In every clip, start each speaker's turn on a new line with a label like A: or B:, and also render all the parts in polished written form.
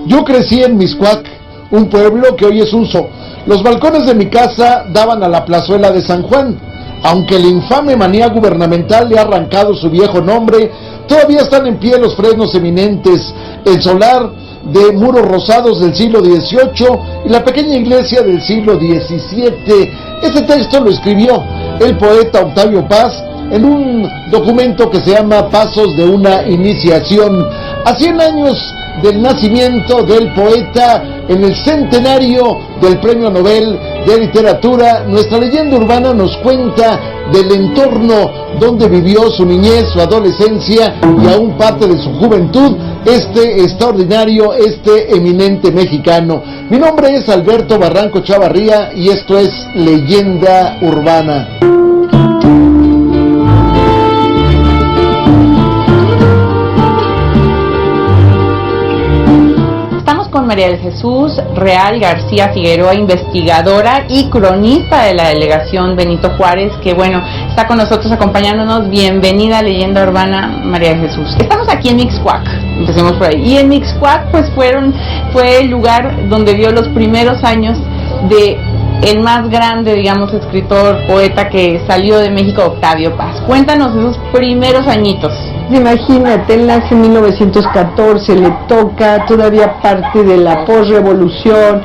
A: Yo crecí en Mixcoac, un pueblo que hoy es uso. Los balcones de mi casa daban a la plazuela de San Juan. Aunque la infame manía gubernamental le ha arrancado su viejo nombre, todavía están en pie los fresnos eminentes, el solar de muros rosados del siglo XVIII y la pequeña iglesia del siglo XVII. Ese texto lo escribió el poeta Octavio Paz en un documento que se llama Pasos de una iniciación. A 100 años del nacimiento del poeta, en el centenario del Premio Nobel de Literatura, nuestra leyenda urbana nos cuenta del entorno donde vivió su niñez, su adolescencia y aún parte de su juventud, este extraordinario, este eminente mexicano. Mi nombre es Alberto Barranco Chavarría y esto es Leyenda Urbana.
B: María del Jesús Real García Figueroa, investigadora y cronista de la delegación Benito Juárez, que bueno, está con nosotros acompañándonos. Bienvenida a Leyenda Urbana, María del Jesús. Estamos aquí en Mixcoac, empecemos por ahí. Y en Mixcoac pues fue el lugar donde vio los primeros años de el más grande, digamos, escritor, poeta que salió de México, Octavio Paz. Cuéntanos esos primeros añitos.
C: Imagínate, él nace en 1914, le toca todavía parte de la posrevolución,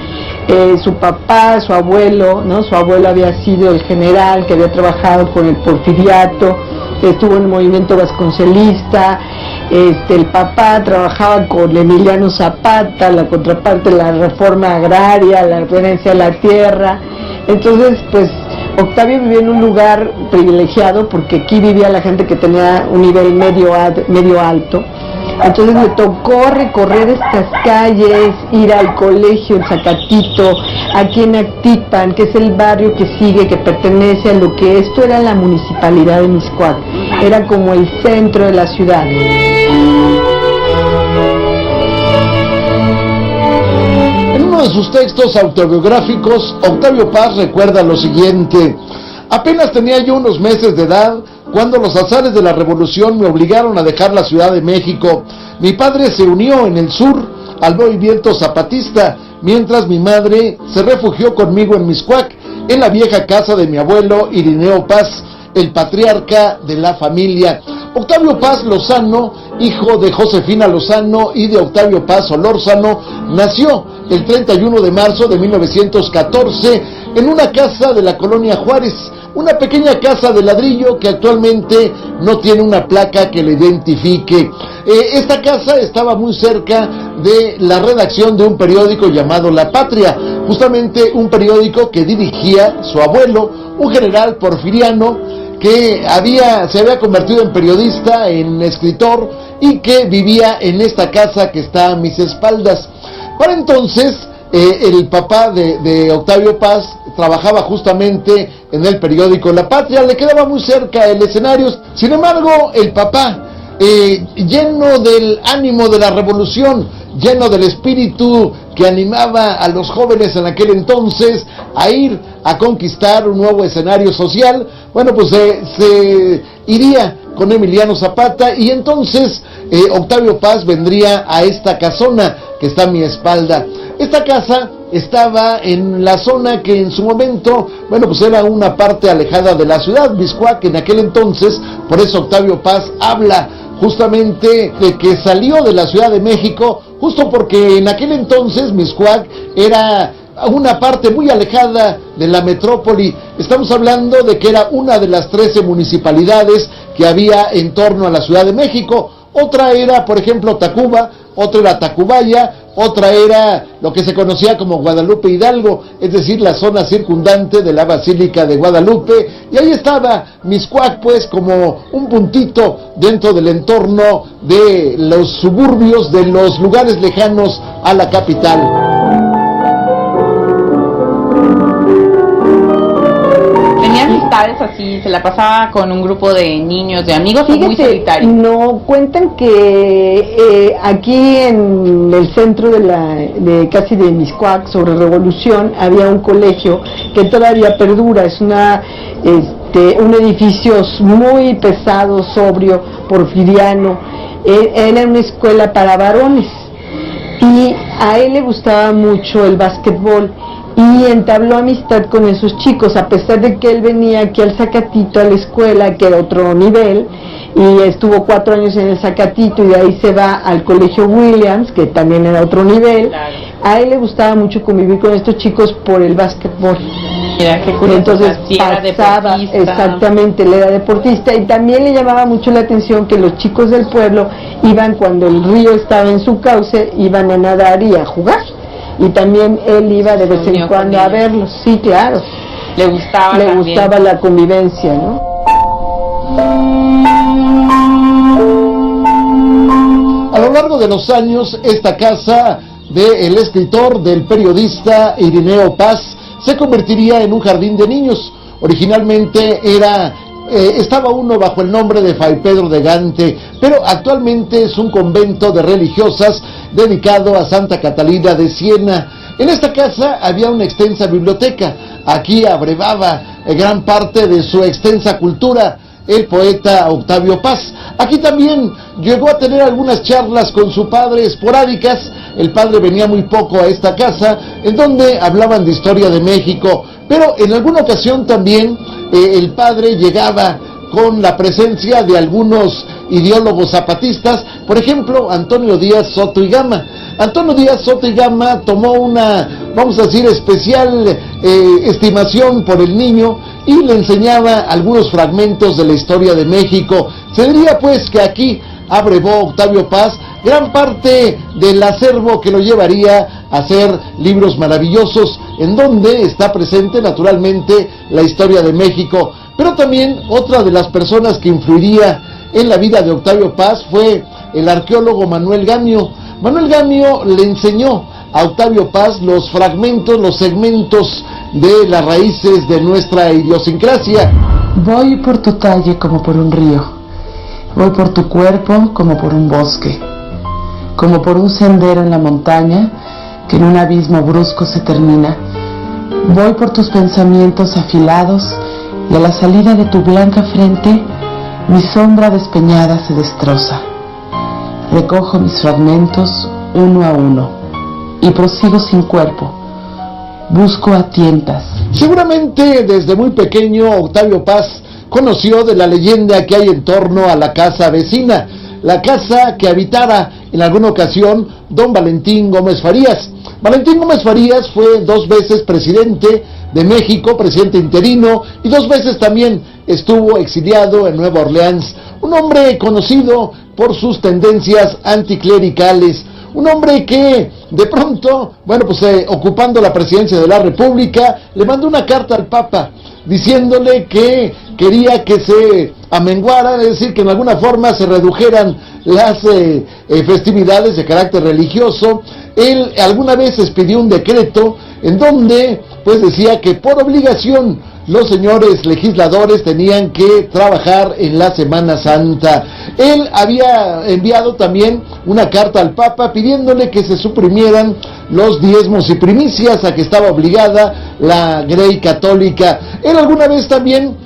C: su papá, su abuelo, ¿no? Su abuelo había sido el general que había trabajado con el porfiriato, estuvo en el movimiento vasconcelista, el papá trabajaba con Emiliano Zapata, la contraparte de la reforma agraria, la tenencia de la tierra. Entonces, pues, Octavio vivía en un lugar privilegiado porque aquí vivía la gente que tenía un nivel medio alto. Entonces le tocó recorrer estas calles, ir al colegio en Zacatito, aquí en Actipan, que es el barrio que sigue, que pertenece a lo que esto era la municipalidad de Mixcoac, era como el centro de la ciudad.
A: En uno de sus textos autobiográficos, Octavio Paz recuerda lo siguiente: apenas tenía yo unos meses de edad cuando los azares de la revolución me obligaron a dejar la Ciudad de México. Mi padre se unió en el sur al movimiento zapatista, mientras mi madre se refugió conmigo en Mixcoac, en la vieja casa de mi abuelo Irineo Paz, el patriarca de la familia. Octavio Paz Lozano, hijo de Josefina Lozano y de Octavio Paz Solórzano, nació el 31 de marzo de 1914 en una casa de la colonia Juárez, una pequeña casa de ladrillo que actualmente no tiene una placa que le identifique. Esta casa estaba muy cerca de la redacción de un periódico llamado La Patria, justamente un periódico que dirigía su abuelo, un general porfiriano que se había convertido en periodista, en escritor, y que vivía en esta casa que está a mis espaldas. Para entonces, el papá de Octavio Paz trabajaba justamente en el periódico La Patria, le quedaba muy cerca el escenario. Sin embargo, el papá, lleno del ánimo de la revolución, lleno del espíritu que animaba a los jóvenes en aquel entonces a ir a conquistar un nuevo escenario social, bueno, pues se iría con Emiliano Zapata, y entonces Octavio Paz vendría a esta casona que está a mi espalda. Esta casa estaba en la zona que en su momento, bueno, pues era una parte alejada de la ciudad, Mixcoac en aquel entonces. Por eso Octavio Paz habla justamente de que salió de la Ciudad de México, justo porque en aquel entonces Mixcoac era una parte muy alejada de la metrópoli. Estamos hablando de que era una de las 13 municipalidades que había en torno a la Ciudad de México. Otra era, por ejemplo, Tacuba, otra era Tacubaya, otra era lo que se conocía como Guadalupe Hidalgo, es decir, la zona circundante de la Basílica de Guadalupe, y ahí estaba Mixcoac, pues, como un puntito dentro del entorno de los suburbios, de los lugares lejanos a la capital.
B: Así, se la pasaba con un grupo de niños, de amigos.
C: Fíjate,
B: muy solitario.
C: No, cuentan que aquí en el centro casi de Mixcoac, sobre Revolución, había un colegio que todavía perdura, es un edificio muy pesado, sobrio, porfiriano, era una escuela para varones. Y a él le gustaba mucho el básquetbol y entabló amistad con esos chicos, a pesar de que él venía aquí al Zacatito, a la escuela, que era otro nivel, y estuvo 4 años en el Zacatito y de ahí se va al Colegio Williams, que también era otro nivel.
B: Claro.
C: A él le gustaba mucho convivir con estos chicos por el básquetbol.
B: Mira, qué curioso.
C: Entonces
B: Sí, era
C: pasaba,
B: deportista.
C: exactamente, él era deportista y también le llamaba mucho la atención que los chicos del pueblo iban, cuando el río estaba en su cauce, iban a nadar y a jugar. Y también él iba de vez en cuando a verlos, sí, claro.
B: Le gustaba
C: Le
B: también.
C: gustaba la convivencia, ¿no?
A: A lo largo de los años, esta casa del escritor, del periodista Irineo Paz, se convertiría en un jardín de niños. Originalmente estaba uno bajo el nombre de Fray Pedro de Gante, pero actualmente es un convento de religiosas dedicado a Santa Catalina de Siena. En esta casa había una extensa biblioteca. Aquí abrevaba gran parte de su extensa cultura el poeta Octavio Paz. Aquí también llegó a tener algunas charlas con su padre esporádicas. El padre venía muy poco a esta casa, en donde hablaban de historia de México, pero en alguna ocasión también el padre llegaba con la presencia de algunos ideólogos zapatistas, por ejemplo, Antonio Díaz Soto y Gama. Antonio Díaz Soto y Gama tomó una, vamos a decir, especial estimación por el niño y le enseñaba algunos fragmentos de la historia de México. Se diría pues que aquí abrevó Octavio Paz gran parte del acervo que lo llevaría a hacer libros maravillosos, en donde está presente naturalmente la historia de México. Pero también otra de las personas que influiría en la vida de Octavio Paz fue el arqueólogo Manuel Gamio. Manuel Gamio le enseñó a Octavio Paz los fragmentos, los segmentos de las raíces de nuestra idiosincrasia.
D: Voy por tu talle como por un río, voy por tu cuerpo como por un bosque, como por un sendero en la montaña que en un abismo brusco se termina. Voy por tus pensamientos afilados y a la salida de tu blanca frente mi sombra despeñada se destroza. Recojo mis fragmentos uno a uno y prosigo sin cuerpo. Busco a tientas.
A: Seguramente desde muy pequeño Octavio Paz conoció de la leyenda que hay en torno a la casa vecina, la casa que habitara en alguna ocasión don Valentín Gómez Farías. Valentín Gómez Farías fue 2 veces presidente de México, presidente interino, y 2 veces también estuvo exiliado en Nueva Orleans. Un hombre conocido por sus tendencias anticlericales, un hombre que de pronto, ocupando la presidencia de la República, le mandó una carta al Papa diciéndole que quería que se amenguaran, es decir, que en alguna forma se redujeran las festividades de carácter religioso. Él alguna vez expidió un decreto en donde pues decía que por obligación los señores legisladores tenían que trabajar en la Semana Santa. Él había enviado también una carta al Papa pidiéndole que se suprimieran los diezmos y primicias a que estaba obligada la Grey Católica. Él alguna vez también,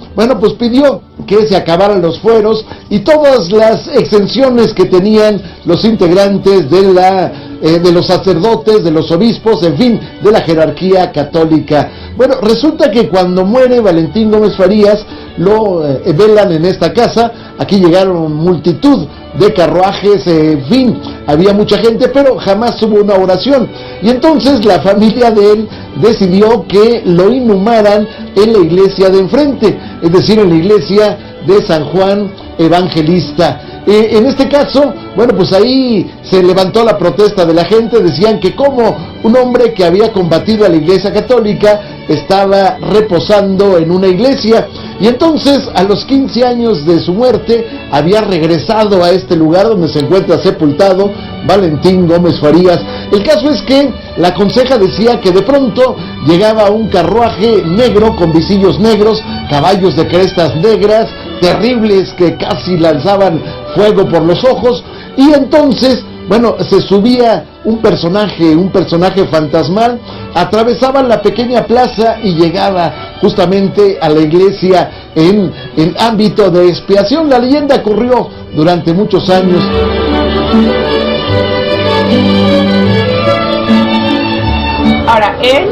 A: pidió que se acabaran los fueros y todas las exenciones que tenían los integrantes de los sacerdotes, de los obispos, en fin, de la jerarquía católica. Resulta que cuando muere Valentín Gómez Farías, lo velan en esta casa. Aquí llegaron multitud de carruajes, en fin, había mucha gente, pero jamás hubo una oración. Y entonces la familia de él decidió que lo inhumaran en la iglesia de enfrente, es decir, en la iglesia de San Juan Evangelista. En este caso, ahí se levantó la protesta de la gente. Decían que como un hombre que había combatido a la iglesia católica estaba reposando en una iglesia, y entonces a los 15 años de su muerte había regresado a este lugar donde se encuentra sepultado Valentín Gómez Farías. El caso es que la conceja decía que de pronto llegaba un carruaje negro con visillos negros, caballos de crestas negras terribles que casi lanzaban fuego por los ojos, y entonces se subía un personaje fantasmal, atravesaban la pequeña plaza y llegaba justamente a la iglesia en ámbito de expiación. La leyenda corrió durante muchos años.
B: Ahora, él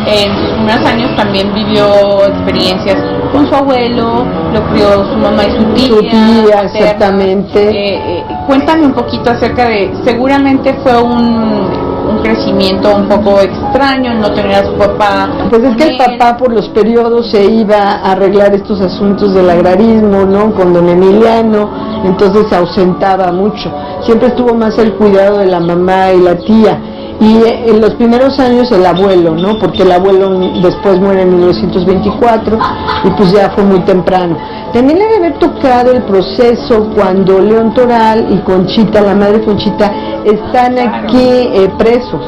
B: en sus primeros años también vivió experiencias con su abuelo, lo crió su mamá y su tía.
C: Su tía,
B: paterna.
C: exactamente.
B: Cuéntame un poquito acerca de, seguramente fue un crecimiento un poco extraño, no tener a su papá.
C: Pues es que el papá por los periodos se iba a arreglar estos asuntos del agrarismo, ¿no? Con don Emiliano, entonces se ausentaba mucho. Siempre estuvo más el cuidado de la mamá y la tía. Y en los primeros años el abuelo, ¿no? Porque el abuelo después muere en 1924 y pues ya fue muy temprano. También le debe haber tocado el proceso cuando León Toral y Conchita, la madre Conchita, están aquí presos,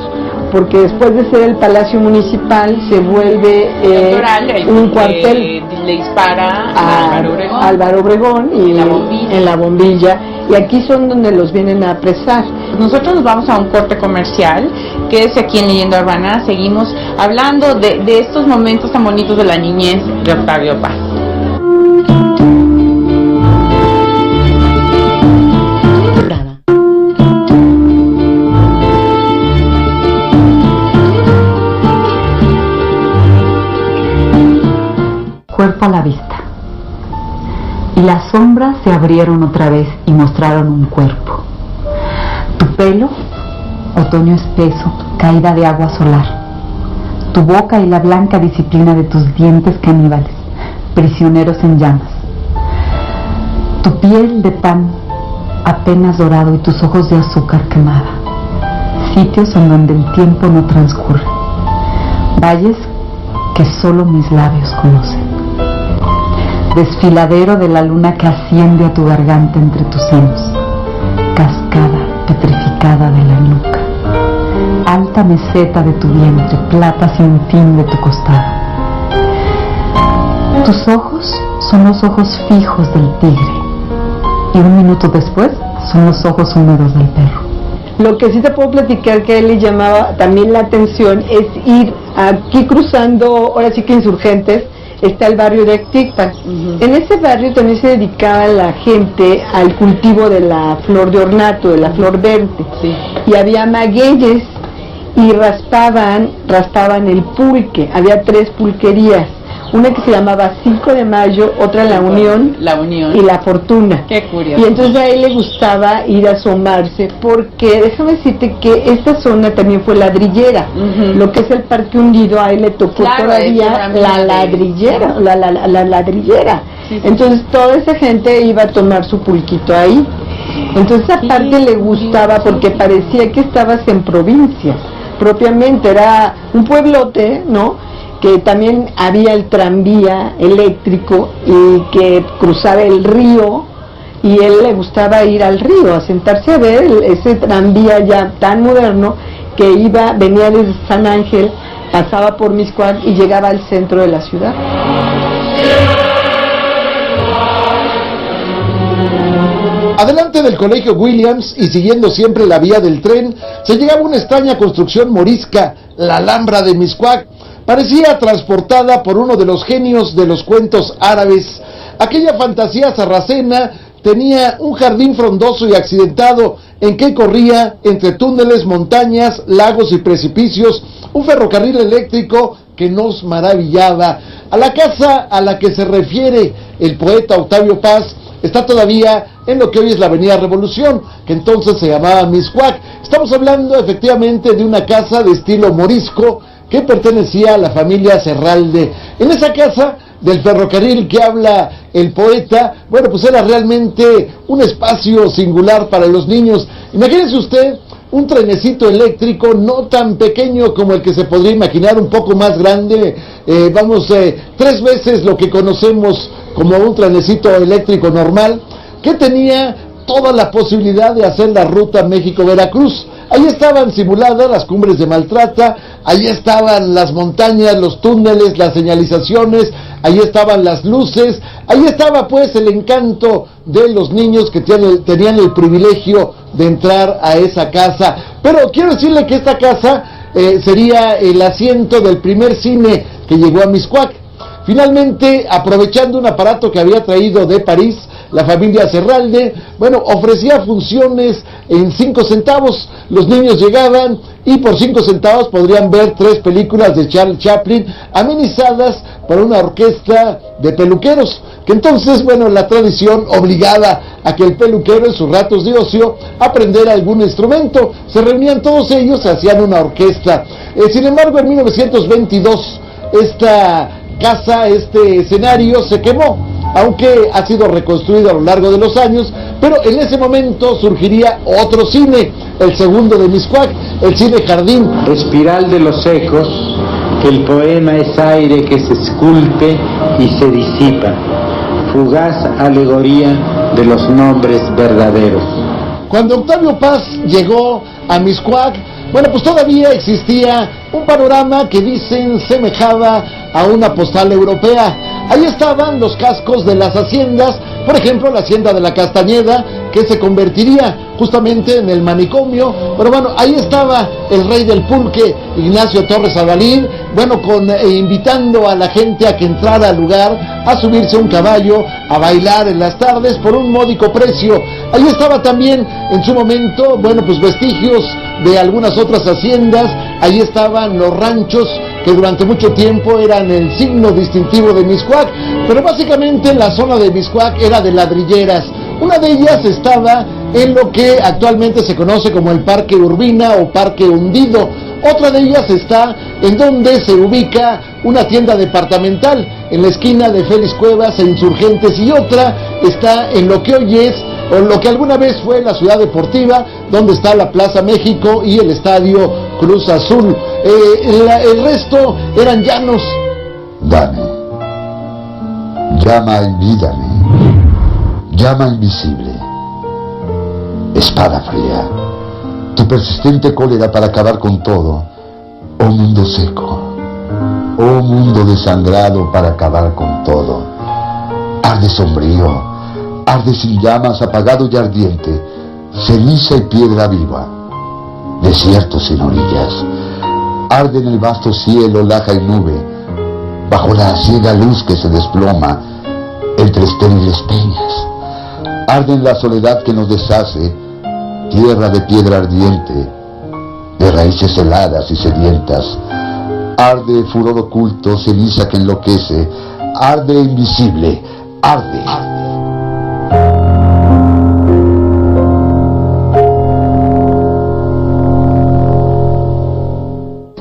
C: porque después de ser el Palacio Municipal se vuelve un cuartel.
B: Le dispara a
C: Álvaro Obregón y en la bombilla, y aquí son donde los vienen a apresar.
B: Nosotros nos vamos a un corte comercial, quédese aquí en Leyenda Urbana, seguimos hablando de estos momentos tan bonitos de la niñez de Octavio Paz.
E: Cuerpo a la vista. Y las sombras se abrieron otra vez y mostraron un cuerpo. Tu pelo, otoño espeso, caída de agua solar. Tu boca y la blanca disciplina de tus dientes caníbales, prisioneros en llamas. Tu piel de pan apenas dorado y tus ojos de azúcar quemada. Sitios en donde el tiempo no transcurre. Valles que solo mis labios conocen. Desfiladero de la luna que asciende a tu garganta entre tus senos, cascada petrificada de la nuca, alta meseta de tu vientre, plata sin fin de tu costado. Tus ojos son los ojos fijos del tigre, y un minuto después son los ojos húmedos del perro.
C: Lo que sí te puedo platicar que a él le llamaba también la atención es ir aquí cruzando, ahora sí que Insurgentes, está el barrio de Acticpan. En ese barrio también se dedicaba la gente al cultivo de la flor de ornato, de la flor verde.
B: Sí.
C: Y había magueyes y raspaban el pulque. Había 3 pulquerías. Una que se llamaba 5 de Mayo, otra La Unión y La Fortuna.
B: Qué curioso.
C: Y entonces a él le gustaba ir a asomarse porque, déjame decirte que esta zona también fue ladrillera. Lo que es el Parque Hundido, a él le tocó todavía la ladrillera. La ladrillera. Sí. Entonces toda esa gente iba a tomar su pulquito ahí. Entonces aparte le gustaba porque parecía que estabas en provincia. Propiamente era un pueblote, ¿no? Que también había el tranvía eléctrico y que cruzaba el río, y él le gustaba ir al río a sentarse a ver ese tranvía ya tan moderno que venía desde San Ángel, pasaba por Mixcoac y llegaba al centro de la ciudad.
A: Adelante del Colegio Williams y siguiendo siempre la vía del tren, se llegaba una extraña construcción morisca, la Alhambra de Mixcoac. Parecía transportada por uno de los genios de los cuentos árabes. Aquella fantasía sarracena tenía un jardín frondoso y accidentado en que corría, entre túneles, montañas, lagos y precipicios, un ferrocarril eléctrico que nos maravillaba. A la casa a la que se refiere el poeta Octavio Paz está todavía en lo que hoy es la Avenida Revolución, que entonces se llamaba Mixcoac. Estamos hablando efectivamente de una casa de estilo morisco que pertenecía a la familia Serralde. En esa casa del ferrocarril que habla el poeta, bueno, pues era realmente un espacio singular para los niños. Imagínese usted un trenecito eléctrico no tan pequeño como el que se podría imaginar, un poco más grande, 3 veces lo que conocemos como un trenecito eléctrico normal, que tenía toda la posibilidad de hacer la ruta México-Veracruz. Ahí estaban simuladas las cumbres de Maltrata, ahí estaban las montañas, los túneles, las señalizaciones, ahí estaban las luces, ahí estaba pues el encanto de los niños que tenían el privilegio de entrar a esa casa. Pero quiero decirle que esta casa sería el asiento del primer cine que llegó a Mixcoac. Finalmente, aprovechando un aparato que había traído de París la familia Serralde, bueno, ofrecía funciones en 5 centavos. Los niños llegaban y por 5 centavos podrían ver 3 películas de Charles Chaplin amenizadas por una orquesta de peluqueros, que entonces, bueno, la tradición obligaba a que el peluquero en sus ratos de ocio aprendiera algún instrumento. Se reunían todos ellos, se hacían una orquesta. Sin embargo, en 1922 esta casa, este escenario se quemó, aunque ha sido reconstruido a lo largo de los años. Pero en ese momento surgiría otro cine, el segundo de Mixcoac, el cine Jardín.
F: Espiral de los ecos, el poema es aire que se esculpe y se disipa, fugaz alegoría de los nombres verdaderos.
A: Cuando Octavio Paz llegó a Mixcoac, bueno, pues todavía existía un panorama que dicen semejaba a una postal europea. Ahí estaban los cascos de las haciendas, por ejemplo la hacienda de la Castañeda, que se convertiría justamente en el manicomio. Pero bueno, ahí estaba el rey del pulque, Ignacio Torres Adalid, bueno, invitando a la gente a que entrara al lugar, a subirse a un caballo, a bailar en las tardes por un módico precio. Ahí estaba también en su momento, bueno, pues vestigios de algunas otras haciendas. Ahí estaban los ranchos que durante mucho tiempo eran el signo distintivo de Mixcoac, pero básicamente la zona de Mixcoac era de ladrilleras. Una de ellas estaba en lo que actualmente se conoce como el Parque Urbina o Parque Hundido. Otra de ellas está en donde se ubica una tienda departamental, en la esquina de Félix Cuevas e Insurgentes, y otra está en lo que hoy es, o lo que alguna vez fue la Ciudad Deportiva, donde está la Plaza México y el Estadio Cruz Azul. El resto eran llanos.
G: Dame, llama envídame, llama invisible, espada fría, tu persistente cólera para acabar con todo, oh mundo seco, oh mundo desangrado para acabar con todo. Arde sombrío, arde sin llamas, apagado y ardiente, ceniza y piedra viva, desierto sin orillas. Arde en el vasto cielo laja y nube, bajo la ciega luz que se desploma entre estériles peñas. Arde en la soledad que nos deshace, tierra de piedra ardiente, de raíces heladas y sedientas. Arde furor oculto, ceniza que enloquece, arde invisible, arde.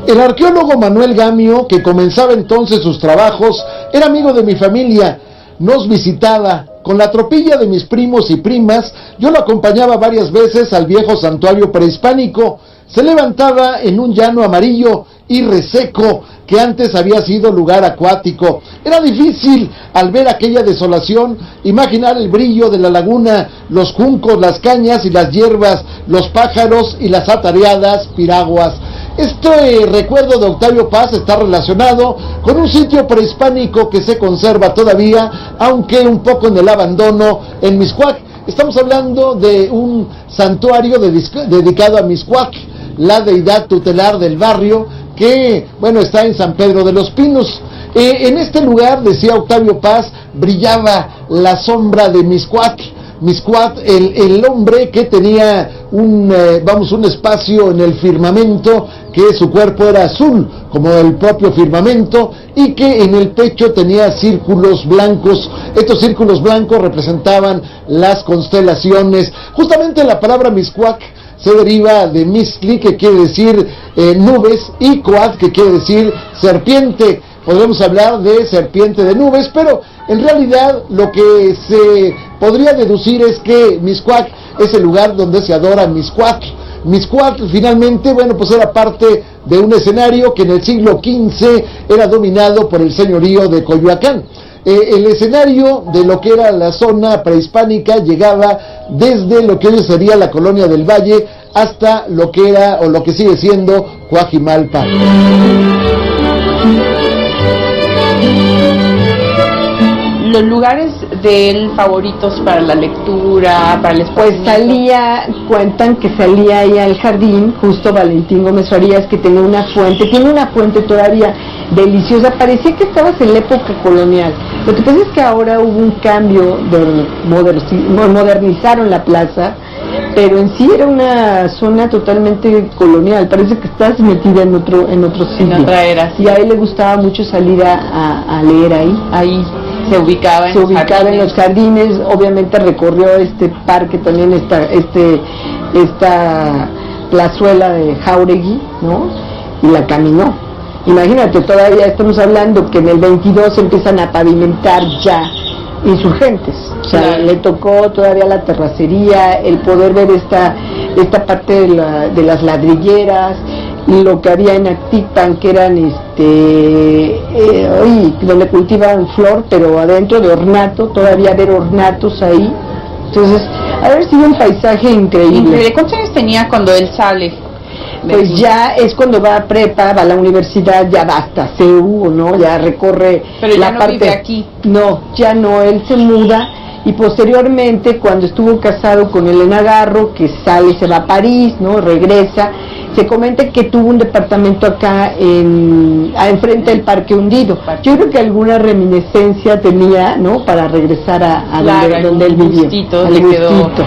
A: El arqueólogo Manuel Gamio, que comenzaba entonces sus trabajos, era amigo de mi familia, nos visitaba. Con la tropilla de mis primos y primas, yo lo acompañaba varias veces al viejo santuario prehispánico. Se levantaba en un llano amarillo y reseco que antes había sido lugar acuático. Era difícil, al ver aquella desolación, imaginar el brillo de la laguna, los juncos, las cañas y las hierbas, los pájaros y las atareadas piraguas. Este recuerdo de Octavio Paz está relacionado con un sitio prehispánico que se conserva todavía, aunque un poco en el abandono, en Mixcoac. Estamos hablando de un santuario dedicado a Mixcoac, la deidad tutelar del barrio, que, bueno, está en San Pedro de los Pinos. En este lugar, decía Octavio Paz, brillaba la sombra de Mixcoac. Mixcoac, el hombre que tenía un espacio en el firmamento, que su cuerpo era azul, como el propio firmamento, y que en el pecho tenía círculos blancos. Estos círculos blancos representaban las constelaciones. Justamente la palabra Mixcoac se deriva de Mixtli, que quiere decir nubes, y Coat, que quiere decir serpiente. Podemos hablar de serpiente de nubes, pero en realidad lo que se podría deducir es que Mixcoac es el lugar donde se adora Mixcoac. Mixcoac finalmente, bueno, pues era parte de un escenario que en el siglo XV era dominado por el señorío de Coyoacán. El escenario de lo que era la zona prehispánica llegaba desde lo que hoy sería la colonia del Valle hasta lo que era o lo que sigue siendo Coajimalpa.
B: Los lugares de él favoritos para la lectura, para el esparcimiento.
C: Cuentan que salía ahí al jardín, justo Valentín Gómez Farías, que tiene una fuente todavía deliciosa. Parecía que estabas en la época colonial. Lo que pasa es que ahora hubo un cambio, modernizaron la plaza, pero en sí era una zona totalmente colonial, parece que estás metida en otro sitio.
B: En otra era, sí.
C: Y a él le gustaba mucho salir a leer ahí.
B: Ahí se ubicaba
C: En los jardines, obviamente recorrió este parque también, esta plazuela de Jáuregui, ¿no? Y la caminó. Imagínate, todavía estamos hablando que en el 22 empiezan a pavimentar ya Insurgentes. O sea,
B: claro,
C: le tocó todavía la terracería, el poder ver esta parte de las ladrilleras, lo que había en Actipan, que eran donde cultivaban flor, pero adentro de ornato, todavía ver ornatos ahí. Entonces, haber sido un paisaje increíble.
B: ¿Cuántos años tenía cuando él sale?
C: Pues ya es cuando va a prepa, va a la universidad, ya va hasta CEU, ¿no? Ya recorre.
B: Pero
C: la
B: ya no
C: parte,
B: vive aquí.
C: No, ya no, él se muda y posteriormente cuando estuvo casado con Elena Garro, que sale, se va a París, ¿no? Regresa, se comenta que tuvo un departamento acá enfrente del Parque Hundido. Yo creo que alguna reminiscencia tenía, ¿no? Para regresar a
B: claro,
C: donde él vivió.
B: Al gustito.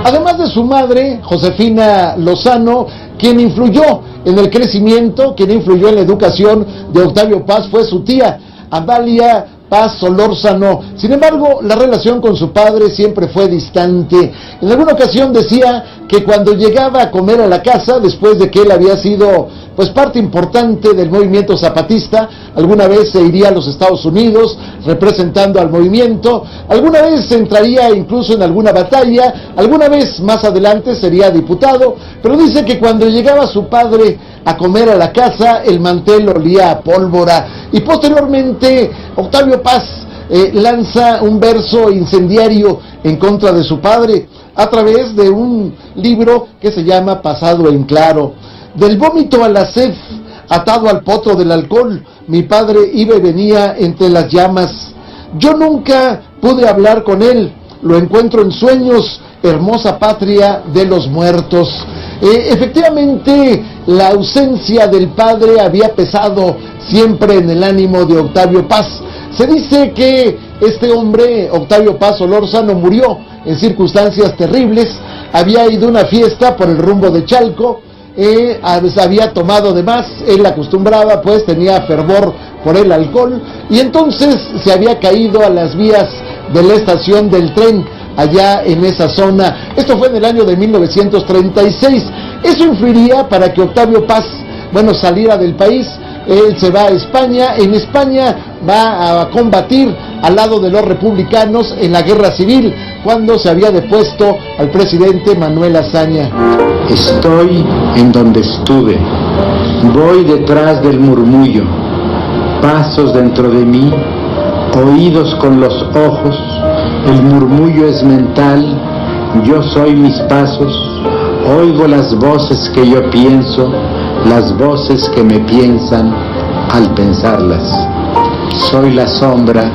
A: Además de su madre, Josefina Lozano, quien influyó en el crecimiento, quien influyó en la educación de Octavio Paz, fue su tía, Amalia Paz Solórzano. Sin embargo, la relación con su padre siempre fue distante. En alguna ocasión decía que cuando llegaba a comer a la casa, después de que él había sido pues parte importante del movimiento zapatista, alguna vez se iría a los Estados Unidos representando al movimiento, alguna vez entraría incluso en alguna batalla, alguna vez más adelante sería diputado, pero dice que cuando llegaba su padre a comer a la casa, el mantel olía a pólvora. Y posteriormente Octavio Paz lanza un verso incendiario en contra de su padre a través de un libro que se llama Pasado en Claro. Del vómito a la sed, atado al potro del alcohol, mi padre iba y venía entre las llamas. Yo nunca pude hablar con él, lo encuentro en sueños, hermosa patria de los muertos. Efectivamente, la ausencia del padre había pesado siempre en el ánimo de Octavio Paz. Se dice que este hombre, Octavio Paz Solórzano, murió en circunstancias terribles. Había ido a una fiesta por el rumbo de Chalco, había tomado de más, él acostumbraba, pues tenía fervor por el alcohol, y entonces se había caído a las vías de la estación del tren, allá en esa zona. Esto fue en el año de 1936. Eso influiría para que Octavio Paz, saliera del país. Él se va a España. En España va a combatir al lado de los republicanos en la guerra civil, cuando se había depuesto al presidente Manuel Azaña.
F: Estoy en donde estuve, voy detrás del murmullo, pasos dentro de mí, oídos con los ojos, el murmullo es mental, yo soy mis pasos, oigo las voces que yo pienso, las voces que me piensan al pensarlas, soy la sombra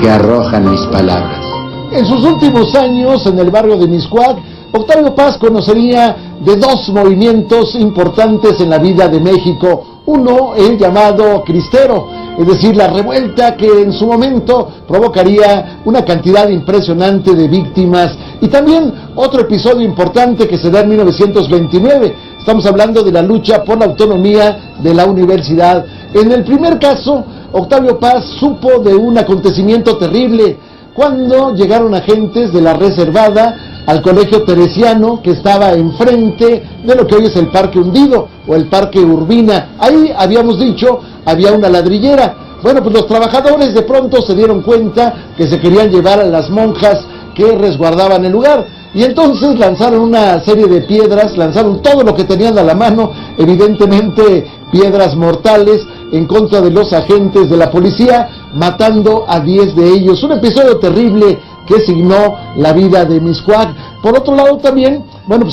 F: que arrojan mis palabras.
A: En sus últimos años en el barrio de Mixcoac, Octavio Paz conocería de dos movimientos importantes en la vida de México. Uno, el llamado Cristero, es decir, la revuelta que en su momento provocaría una cantidad impresionante de víctimas. Y también otro episodio importante que se da en 1929. Estamos hablando de la lucha por la autonomía de la universidad. En el primer caso, Octavio Paz supo de un acontecimiento terrible cuando llegaron agentes de la Reservada al colegio teresiano que estaba enfrente de lo que hoy es el Parque Hundido o el Parque Urbina. Ahí, habíamos dicho, había una ladrillera. Pues los trabajadores de pronto se dieron cuenta que se querían llevar a las monjas que resguardaban el lugar, y entonces lanzaron una serie de piedras, lanzaron todo lo que tenían a la mano, evidentemente piedras mortales, en contra de los agentes de la policía, matando a 10 de ellos. Un episodio terrible que signó la vida de Mixcoac. Por otro lado también,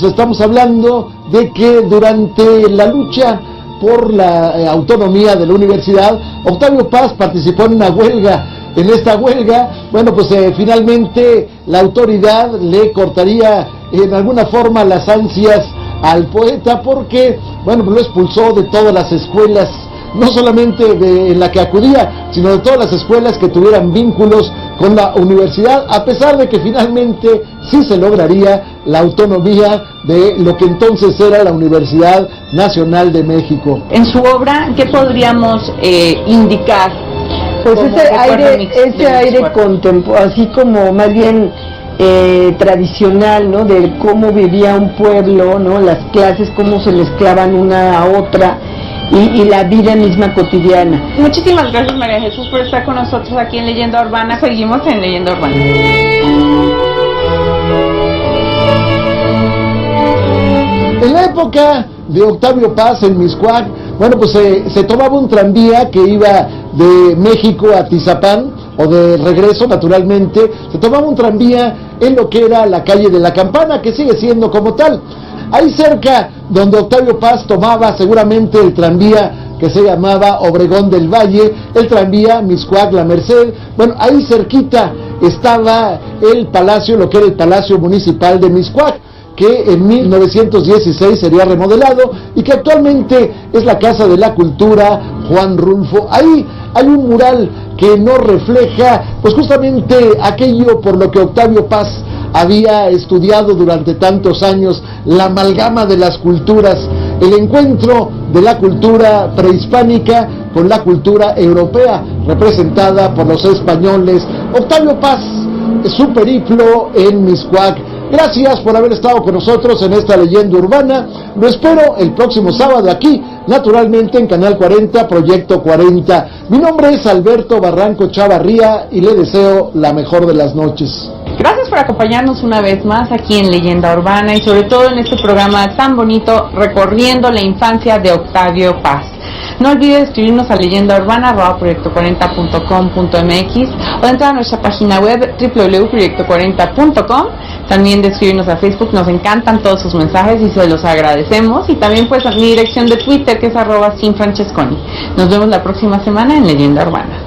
A: estamos hablando de que durante la lucha por la autonomía de la universidad, Octavio Paz participó en una huelga. En esta huelga, finalmente la autoridad le cortaría en alguna forma las ansias al poeta, porque, lo expulsó de todas las escuelas, no solamente en la que acudía, sino de todas las escuelas que tuvieran vínculos con la universidad, a pesar de que finalmente sí se lograría la autonomía de lo que entonces era la Universidad Nacional de México.
B: En su obra, ¿qué podríamos indicar?
C: Pues ese aire contemporáneo, así como más bien tradicional, ¿no? De cómo vivía un pueblo, ¿no? Las clases, cómo se mezclaban una a otra y la vida misma cotidiana.
B: Muchísimas gracias, María Jesús, por estar con nosotros aquí en Leyenda Urbana. Seguimos en Leyenda Urbana.
A: En la época de Octavio Paz en Mixcoac, bueno, pues se tomaba un tranvía que iba de México a Tizapán, o de regreso naturalmente, se tomaba un tranvía en lo que era la calle de la Campana, que sigue siendo como tal. Ahí cerca, donde Octavio Paz tomaba seguramente el tranvía que se llamaba Obregón del Valle, el tranvía Mixcoac La Merced, bueno, ahí cerquita estaba el palacio, lo que era el Palacio Municipal de Mixcoac, que en 1916 sería remodelado y que actualmente es la Casa de la Cultura Juan Rulfo. Ahí hay un mural que no refleja pues justamente aquello por lo que Octavio Paz había estudiado durante tantos años, la amalgama de las culturas, el encuentro de la cultura prehispánica con la cultura europea, representada por los españoles. Octavio Paz, su periplo en Mixcoac. Gracias por haber estado con nosotros en esta Leyenda Urbana. Lo espero el próximo sábado aquí, naturalmente en Canal 40, Proyecto 40. Mi nombre es Alberto Barranco Chavarría y le deseo la mejor de las noches.
B: Gracias por acompañarnos una vez más aquí en Leyenda Urbana y sobre todo en este programa tan bonito, recorriendo la infancia de Octavio Paz. No olvides escribirnos a leyendaUrbana@proyecto40.com.mx o entrar a nuestra página web www.proyecto40.com. También de escribirnos a Facebook, nos encantan todos sus mensajes y se los agradecemos. Y también pues mi dirección de Twitter, que es @sinfrancesconi. Nos vemos la próxima semana en Leyenda Urbana.